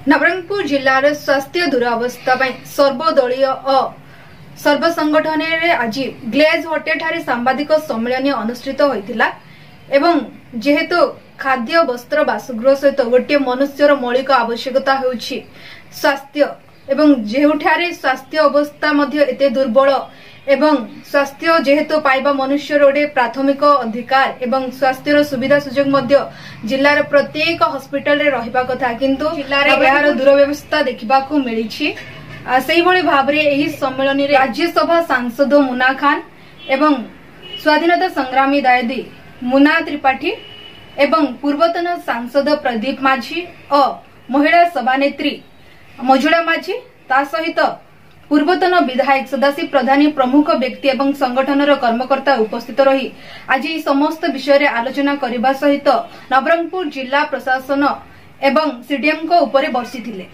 नवरंगपुर जिलार स्वास्थ्य दुरावस्था सर्वदलीय सर्वसंगठन आज ग्लेज होटेल सांबादिक सम्मेलन अनुष्ठित होता एवं जेहेतु खाद्य वस्त्र बासगृह सहित गोटे मनुष्यर मौलिक आवश्यकता होउछि स्वास्थ्य एवं जेउठारे स्वास्थ्य अवस्था एते दुर्बल एवं स्वास्थ्य जेहेतु पाइबा मनुष्यर गोटे प्राथमिक अधिकार एवं स्वास्थ्य सुविधा सुजोग जिलार प्रत्येक हॉस्पिटल रे रहिबा कथा किंतु जिलार यार दुर्व्यवस्था देखा मिली से भाव में सम्मेलन में राज्यसभा सांसद मुना खान एवं स्वाधीनता संग्रामी दायदी मुना त्रिपाठी एवं पूर्वतन सांसद प्रदीप माझी और महिला सभानेत्री मजुड़ा माझी ता सहित पूर्वतन विधायक सदाशिव प्रधानी प्रमुख व्यक्ति एवं संगठन कर्मकर्ता उपस्थित रही आज समस्त विषय रे आलोचना करने सहित नवरंगपुर जिला प्रशासन एवं सीडीएम को ऊपर बर्षिथिले।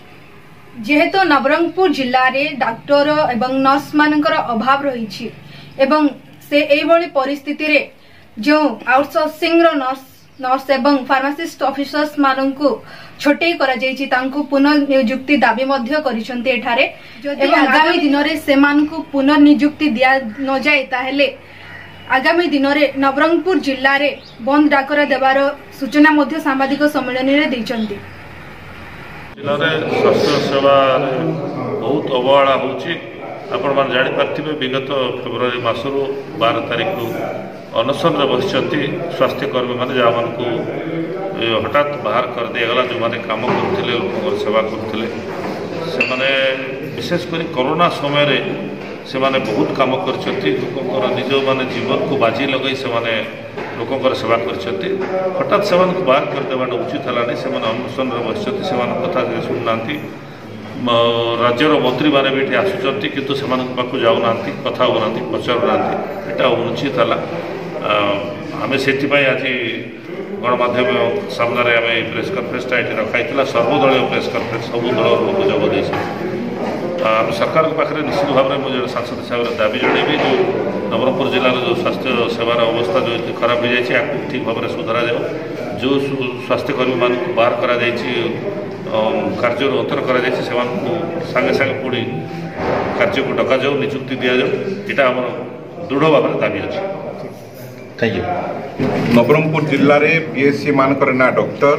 जेहेतु नवरंगपुर जिले में डाक्टर एवं नर्स मानकर अभाव रही एवं से एभली परिस्थिति रे जो आउटसोर्सिंग नर्स एवं फार्मासिस्ट ऑफिसर्स मानकु छोटे करा जायछि तांको पुनर्नियुक्ति दाबी मध्य करिसंते एठारे एवं आगामी दिन रे सेमानकु पुनर्नियुक्ति दिया न जाय ताहेले आगामी दिन रे नवरंगपुर जिल्ला रे बंद डाकरा देवार सूचना मध्य सांबादिक सम्मेलन रे दैछंती। जिले में स्वास्थ्य सेवा बहुत अवहेला होची आपण मान जानि पार्थिबे विगत फेब्रुआरी मासरू 12 तारिख को अनशन बस स्वास्थ्य कर्मी मैंने जहाँ मान को हठात बाहर कर दिगला जो मैंने कम करते लोक सेवा करते से विशेषकर कोरोना समय रे से माने बहुत कम कर निज माने जीवन को बाजी लगे से माने लोकंर सेवा करते हठात से बाहर करदेवा उचित है से अनशन बस से कथा शुणुना राज्यर मंत्री मैंने भी आसुँच कितु से पाक जाऊना कथा होना पचारूना यहाँ अनुचित है आम से आज गणमाध्यम सामने आम प्रेस कन्फरेन्सटा ये रखाई सर्वदलीय प्रेस कन्फरेन्स सब दल लोक जोगदे आम सरकार पाखे निश्चित भाव में मुझे सांसद हिसाब से दाबी जनइबी जो नवरंगपुर जिलार जो स्वास्थ्य सेवार अवस्था जो खराब हो जाए ठीक भाव में सुधरा जाओ जो स्वास्थ्यकर्मी मान बाहर कर कार्य अंतर कर सागे सागे पुणी कार्य को डक जाऊ नियुक्ति दि जाऊ यहाँ आम दृढ़ भाव में दाबी अच्छे। Thank you. नवरंगपुर जिले में पीएससी मानकर ना डॉक्टर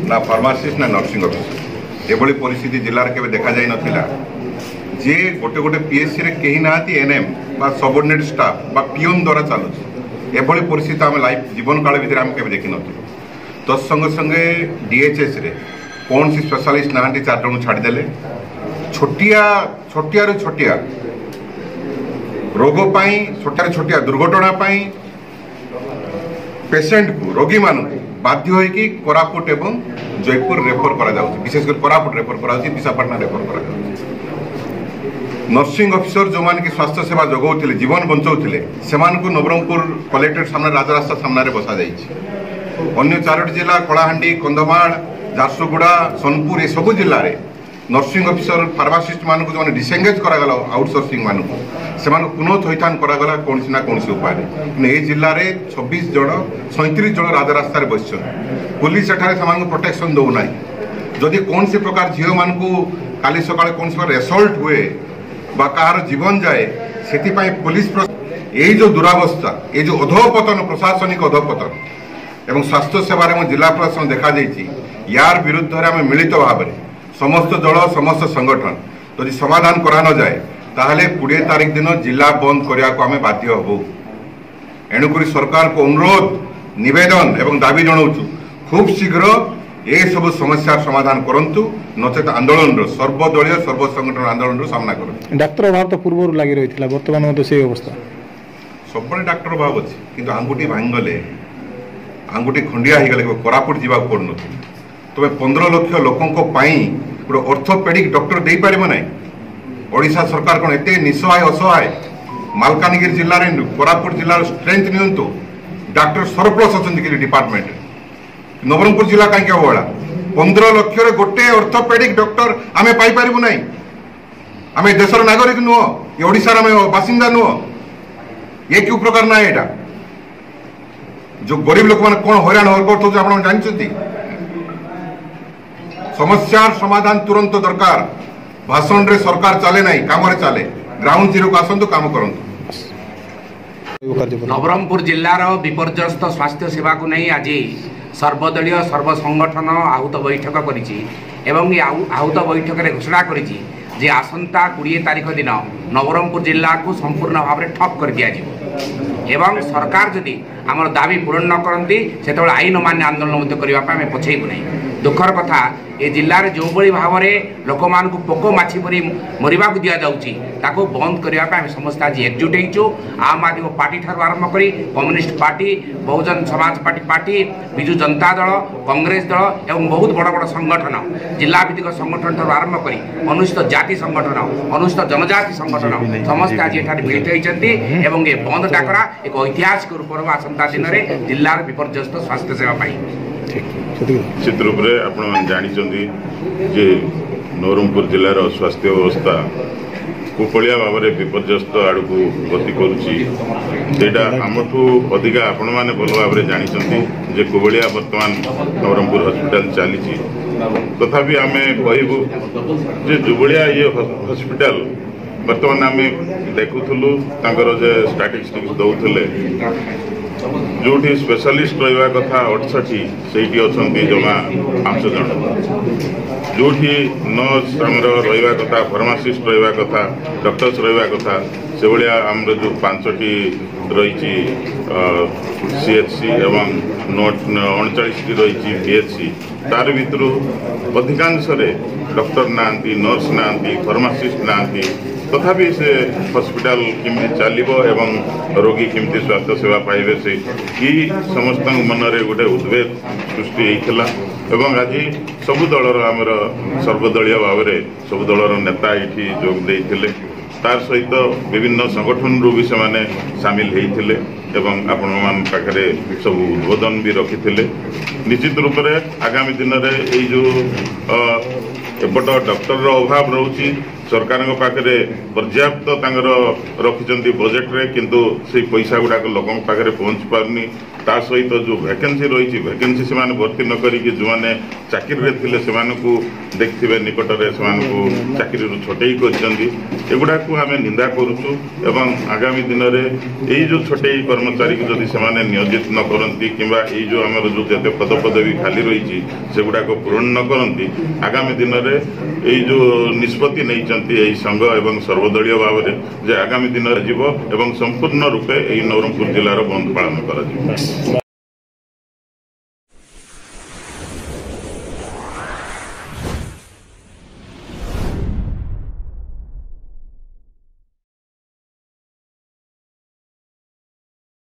ना फार्मासिस्ट ना नर्सिंग ऑफिसर एभली परिस्थिति जिलार के देखा जाई नथिला जे गोटे गोटे पीएससी रे कहीं ना एनएम बा सबऑर्डिनेट स्टाफ बा पियोन द्वारा चलुଛି एभली परिस्थिति आम लाइफ जीवन काल भितर आम केबे देखि नथिलु। तो संगे संगे डीएचएस रे कौन सी स्पेशलिस्ट नांटी 4 जन छाड़देले छोटिया छोटिया छोटिया रोग पाई छोटिया छोटिया दुर्घटना पाई पेसेंट को रोगी मान बाध्य होगी कोरापुट एवं जयपुर रेफर करा विशेषकर कोरापुट रेफर करा विशाखापाटना रेफर करा नर्सिंग ऑफिसर जो मान की स्वास्थ्य सेवा जगाउथिले जीवन बंचाउथिले सेमान को नवरंगपुर कलेक्टेट सामने राजरास्ता सामने बसा जाइछि। अन्य 4 जिला कलाहांडी कंधमाल झारसुगुड़ा सोनपुर ये सब जिले में नर्सिंग ऑफिसर फार्मासिस्ट मान जो डिसेंगेज करागला आउटसोर्सिंग मान से पुनः थैथान करागला कौन ना कौन उपाय ये जिले में 26 जन 37 जन राजरास्ता बस पुलिस एठारे प्रोटेक्शन दौना जदि कौन सी प्रकार झील मान काली सका कौन सी एसल्ट हुए बा कहार जीवन जाए से पुलिस यही जो दुरावस्था ये जो अधोपतन प्रशासनिक अधोपतन एवं स्वास्थ्य सेवार जिला प्रशासन देखा यार विरुद्ध आम मिलित भाव में समस्त दल समस्त संगठन यदि समाधान करा न जाए ताहले 20 तारिख दिन जिला बंद करने को आम बाध्य हबू। एणुक सरकार को अनुरोध निवेदन एवं दाबी जनाऊँ खूब शीघ्र ये सब समस्या समाधान करंतु नचेत आंदोलन सर्वदलीय सर्वसंगठन आंदोलन सामना कर। डाक्तर अभाव तो पूर्व लगी रही बर्तमान से अवस्था सब डाक्तर अभाव अच्छी किंतु आंगुठी भांगले आंगुठी खंडिया हो गले कोरापुट जावा पड़न तुम्हें 15 लाख लोकों गोटे ऑर्थोपेडिक डॉक्टर दे पार ना ओडिशा सरकार कौन एत निसहाय असहाय मालकानगिरी जिले में कोरापुट जिलार स्ट्रेंथ नियंतु डॉक्टर सरप्लस अच्छा डिपार्टमेंट नवरंगपुर जिला कहीं अवहेला 15 लाख गोटे ऑर्थोपेडिक डॉक्टर आम पाइपर ना आम देशर नागरिक नुह ये ओडिशार आम बासिंदा नुह ये क्यों प्रकार ना यहाँ जो गरीब लोक मैंने कौन हैरान हरकत आप जानते समस्यार समाधान तुरंत दरकार। भाषण रे सरकार चले नहीं, काम रे चले। ग्राउंड जीरो को आसंतु काम करंतु। नवरंगपुर जिल्लार विपर्यस्त स्वास्थ्य सेवा को नहीं आज सर्वदलीय सर्वसंगठन आहूत बैठक करिछि एवं आहूत बैठक रे घोषणा करिछि जे आसंता 20 तारिख दिन नवरंगपुर जिला को संपूर्ण भाव में ठप कर दिया एवं सरकार जदि आमर दाबी पूरण न करती से आईन मान्य आंदोलन करने पछेबू नहीं। दुखर कथा ए जिले में जो भाव में लोक मान पोक माछी परी मरवा दि जाऊँगी बंद करने समस्त आज एकजुट हो। आम आदमी पार्टी ठार आरंभ कर communist party, Bahujan Samaj party, Biju Janata Dal, Congress दल एवं बहुत बड़ बड़ संगठन जिला भित्तिक संगठन ठार आरंभ कर अनुसूचित जाति संगठन, अनुसूचित जनजाति संगठन समस्त आज ये मिलित होती ये बंद डाकरा एक ऐतिहासिक रूप आसंता दिन में जिलार विपर्यस्त स्वास्थ्य सेवा निश्चित रूप से आप जानते नवरंगपुर जिलार स्वास्थ्य व्यवस्था कुपलिया भाव में विपर्यस्त आड़ को गति करुँचा आमठू अधिका आपण मैंने भल भाव में जानते जे कुबलिया बर्तमान नवरंगपुर हॉस्पिटल चली तथापि आम कहबू जे जुबलिया ये हॉस्पिटल बर्तमान आम देखुलु जे स्टाटिस्टिक्स दौले जो स्पेशलिस्ट रहा कथा 68 से जमा 5 जन जो नर्स रहा कथा, फार्मासीस्ट रहा कथा, डॉक्टर्स रहा कथा से भाया आमर जो 5टी रही CHC एवं 39टी रही BHC तार भितर अधिकांश डॉक्टर ना, नर्स ना, फार्मासीस्ट ना, तथापि से हॉस्पिटल केमती चलो एवं रोगी केमती स्वास्थ्य सेवा पाइबे से कि समस्त मन में गोटे उद्वेग सृष्टि होता एवं आज सबु दलर आमर सर्वदलीय भाव में सबु दलर नेता ये जोग देते तार सहित विभिन्न संगठन रु भी से सामिल होते एवं आपण मान पाखे सब उद्बोधन भी रखी निश्चित रूप से आगामी दिन में जो एपट डॉक्टर अभाव रोची सरकार पाखे पर्याप्त रखिंट बजेट रे किंतु से पैसा गुड़ाक लोक पाखे पहुँच पारनी ता सहित जो वैकेंसी रही वैकेंसी से भर्ती न करिक जो मैंने चाकरी थे से देखिए निकट में से चाकरी छटई करगुड़ा को आम निंदा करुचु एवं आगामी दिन में यही जो छटई कर्मचारी को जदि से नियोजित न करती कि जो आम जो जिते पदपदवी खाली रही से गुड़ाक पूरण न करती आगामी दिन में यही जो निष्पत्ति नहीं संघ एवं सर्वदलीय भाव में जे आगामी दिन में संपूर्ण रूपे नवरंगपुर जिलार बंद पालन कर।